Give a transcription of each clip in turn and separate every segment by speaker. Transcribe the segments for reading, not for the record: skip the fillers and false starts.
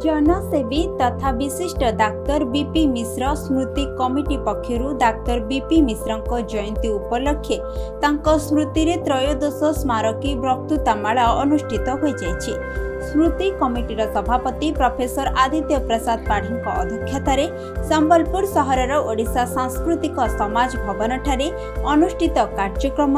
Speaker 1: जनसेवी तथा विशिष्ट doctor BP मिश्र स्मृति committee पक्षरु doctor BP मिश्र जयंती उपलक्षे तांको स्मृति रे त्रयोदश स्मारकी वक्तृतामाला अनुष्ठित हो जायछि। स्मृति कमिटीर सभापति प्रोफेसर आदित्य प्रसाद पाढ़ी अध्यक्षतार संबलपुर सहरर ओडिशा सांस्कृतिक समाज भवन ठारे अनुष्ठित कार्यक्रम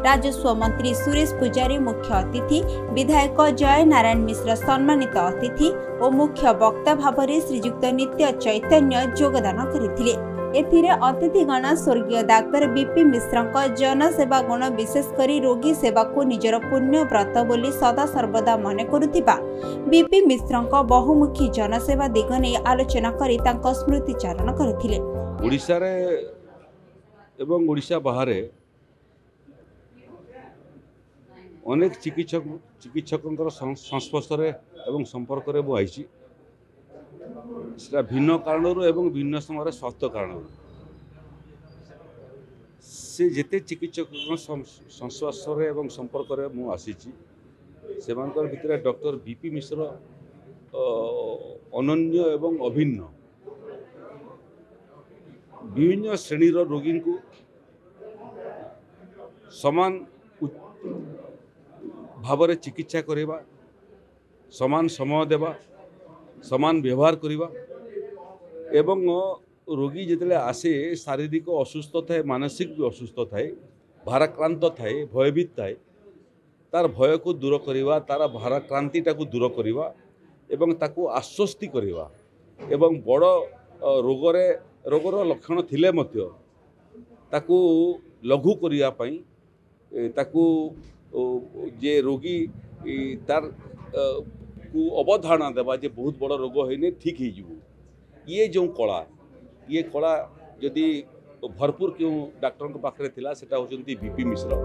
Speaker 1: राजस्व मंत्री सुरेश पूजारी मुख्य अतिथि, विधायक जय नारायण मिश्र सम्मानित अतिथि और मुख्य वक्ता भाव में श्रीजुक्त नित्य चैतन्य योगदान करथिले। एथिरे अतिथिगण स्वर्गीय डाक्तर बीपी मिश्र जनसेवा गुण विशेषकर रोगी सेवा को निजर पुण्य व्रत बोली सदा सर्वदा मन करुथिबा बीपी मिश्र बहुमुखी जनसेवा दिग नहीं आलोचना करी तांको स्मृति चारण करथिले।
Speaker 2: ओडिशा रे एवं ओडिशा बाहर अनेक चिकित्सक संस्पर्श एवं संपर्क रे मु आइछि। भिन्न कारण एवं भिन्न समय स्वास्थ्य कारण से जेते चिकित्सक संस्पर्श एवं संपर्क रे मु आसीछि से भितर डॉक्टर बीपी मिश्र अनन्य एवं अभिन्न विभिन्न श्रेणीर रोगी को समान भाव चिकित्सा करवा, समान समय देवा, समान व्यवहार करवा एवं रोगी जिते आसे शारीरिक असुस्थ थाए, मानसिक भी असुस्थ थाए, भाराक्रांत थाए, भयभीत थाए, तार भय को दूर करवा, तार भाराक्रांतिटा को दूर करवा एवं ताकू आश्वस्ति करवा एवं बड़ रोगर लक्षण थिले मध्य ताकू लघु करिया पई ताकू जे रोगी तार को अवधारणा देवा जे बहुत बड़ रोग होने ठीक हो ये जो कला जदि भरपूर क्यों डॉक्टर पाखे थिला सेटा होचंती बीपी मिश्र।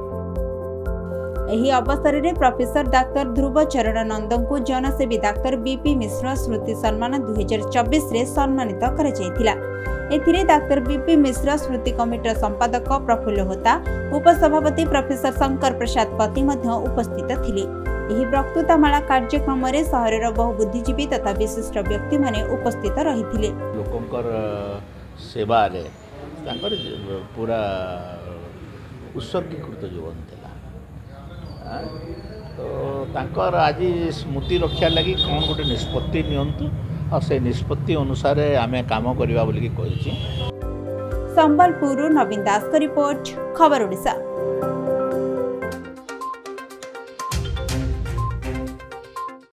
Speaker 1: एही अवसर में प्रोफेसर डाक्तर ध्रुव चरण नंद को जनसेवी डाक्तर बीपी मिश्र स्मृति सम्मान 2024 रे सम्मानित करा जायतिला। एथिरे डाक्तर बीपी मिश्र स्मृति कमिटीर संपादक प्रफुल्ल होता, उपसभापति प्रोफेसर शंकर प्रसाद पति मध्य उपस्थित थिले। एही वक्तृतामाला कार्यक्रम रे सहरर बहु बुद्धिजीवी तथा विशिष्ट व्यक्ति माने उपस्थित रहिथिले।
Speaker 3: लोकंकर सेवा रे तांकर पूरा उत्सर्गीकृत जीवन थिला। तो तांकर आज स्मृति रक्षा लगी कौन गोटे निष्पत्ति नियंतु और से निष्पत्ति अनुसार आमे काम करबा बोली कि कहिछि।
Speaker 1: संबलपुर नवीन दास का रिपोर्ट, खबर ओडिशा।